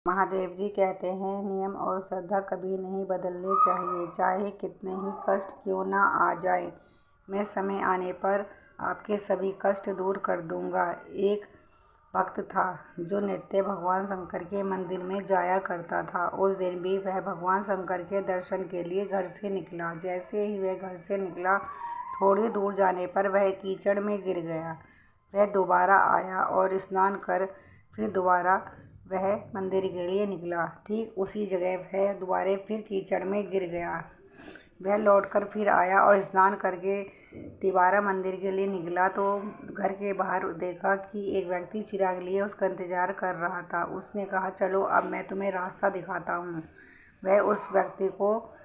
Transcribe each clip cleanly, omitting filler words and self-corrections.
महादेव जी कहते हैं, नियम और श्रद्धा कभी नहीं बदलने चाहिए, चाहे कितने ही कष्ट क्यों ना आ जाए। मैं समय आने पर आपके सभी कष्ट दूर कर दूंगा। एक भक्त था जो नित्य भगवान शंकर के मंदिर में जाया करता था। उस दिन भी वह भगवान शंकर के दर्शन के लिए घर से निकला। जैसे ही वह घर से निकला, थोड़ी दूर जाने पर वह कीचड़ में गिर गया। वह दोबारा आया और स्नान कर फिर दोबारा वह मंदिर के लिए निकला। ठीक उसी जगह वह दोबारा फिर कीचड़ में गिर गया। वह लौटकर फिर आया और स्नान करके दोबारा मंदिर के लिए निकला तो घर के बाहर देखा कि एक व्यक्ति चिराग लिए उसका इंतजार कर रहा था। उसने कहा, चलो अब मैं तुम्हें रास्ता दिखाता हूँ। वह उस व्यक्ति को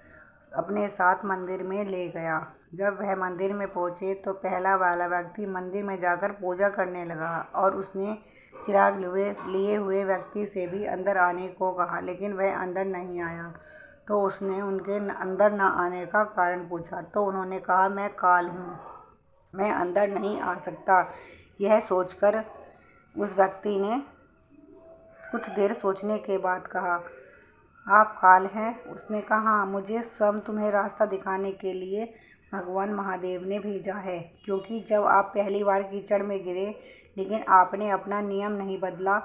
अपने साथ मंदिर में ले गया। जब वह मंदिर में पहुंचे तो पहला वाला व्यक्ति मंदिर में जाकर पूजा करने लगा और उसने चिराग लिए हुए व्यक्ति से भी अंदर आने को कहा, लेकिन वह अंदर नहीं आया। तो उसने उनके अंदर न आने का कारण पूछा तो उन्होंने कहा, मैं काल हूँ, मैं अंदर नहीं आ सकता। यह सोचकर उस व्यक्ति ने कुछ देर सोचने के बाद कहा, आप काल हैं? उसने कहा, हाँ, मुझे स्वयं तुम्हें रास्ता दिखाने के लिए भगवान महादेव ने भेजा है, क्योंकि जब आप पहली बार कीचड़ में गिरे लेकिन आपने अपना नियम नहीं बदला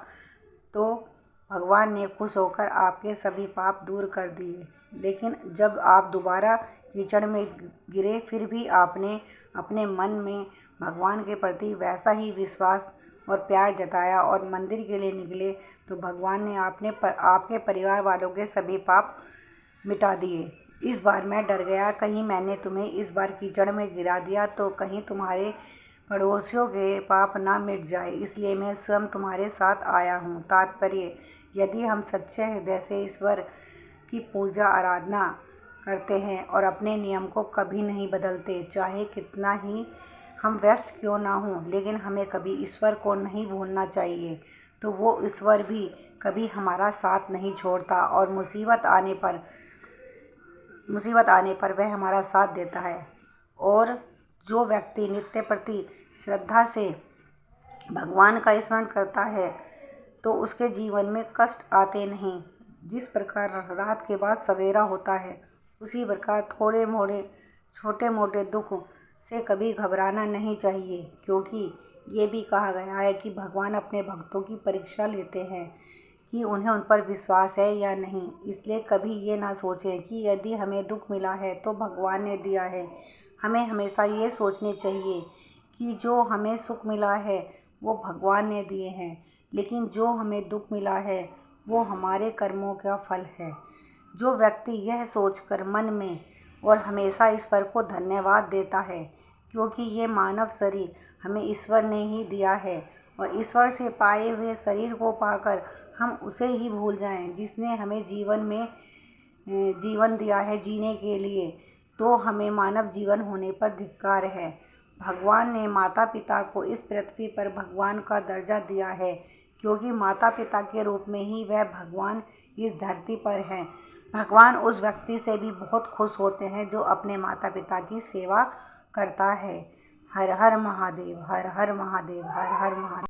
तो भगवान ने खुश होकर आपके सभी पाप दूर कर दिए। लेकिन जब आप दोबारा कीचड़ में गिरे फिर भी आपने अपने मन में भगवान के प्रति वैसा ही विश्वास और प्यार जताया और मंदिर के लिए निकले तो भगवान ने आपके परिवार वालों के सभी पाप मिटा दिए। इस बार मैं डर गया, कहीं मैंने तुम्हें इस बार कीचड़ में गिरा दिया तो कहीं तुम्हारे पड़ोसियों के पाप ना मिट जाए, इसलिए मैं स्वयं तुम्हारे साथ आया हूँ। तात्पर्य, यदि हम सच्चे हृदय से ईश्वर की पूजा आराधना करते हैं और अपने नियम को कभी नहीं बदलते, चाहे कितना ही हम व्यस्त क्यों ना हों, लेकिन हमें कभी ईश्वर को नहीं भूलना चाहिए, तो वो ईश्वर भी कभी हमारा साथ नहीं छोड़ता और मुसीबत आने पर वह हमारा साथ देता है। और जो व्यक्ति नित्य प्रति श्रद्धा से भगवान का स्मरण करता है तो उसके जीवन में कष्ट आते नहीं। जिस प्रकार रात के बाद सवेरा होता है, उसी प्रकार छोटे मोटे दुख से कभी घबराना नहीं चाहिए, क्योंकि ये भी कहा गया है कि भगवान अपने भक्तों की परीक्षा लेते हैं कि उन्हें उन पर विश्वास है या नहीं। इसलिए कभी ये ना सोचें कि यदि हमें दुख मिला है तो भगवान ने दिया है। हमें हमेशा ये सोचने चाहिए कि जो हमें सुख मिला है वो भगवान ने दिए हैं, लेकिन जो हमें दुख मिला है वो हमारे कर्मों का फल है। जो व्यक्ति यह सोचकर मन में और हमेशा ईश्वर को धन्यवाद देता है, क्योंकि ये मानव शरीर हमें ईश्वर ने ही दिया है और ईश्वर से पाए हुए शरीर को पाकर हम उसे ही भूल जाएं जिसने हमें जीवन दिया है जीने के लिए, तो हमें मानव जीवन होने पर धिक्कार है। भगवान ने माता पिता को इस पृथ्वी पर भगवान का दर्जा दिया है, क्योंकि माता पिता के रूप में ही वह भगवान इस धरती पर हैं। भगवान उस व्यक्ति से भी बहुत खुश होते हैं जो अपने माता पिता की सेवा करता है। हर हर महादेव, हर हर महादेव, हर हर महादेव।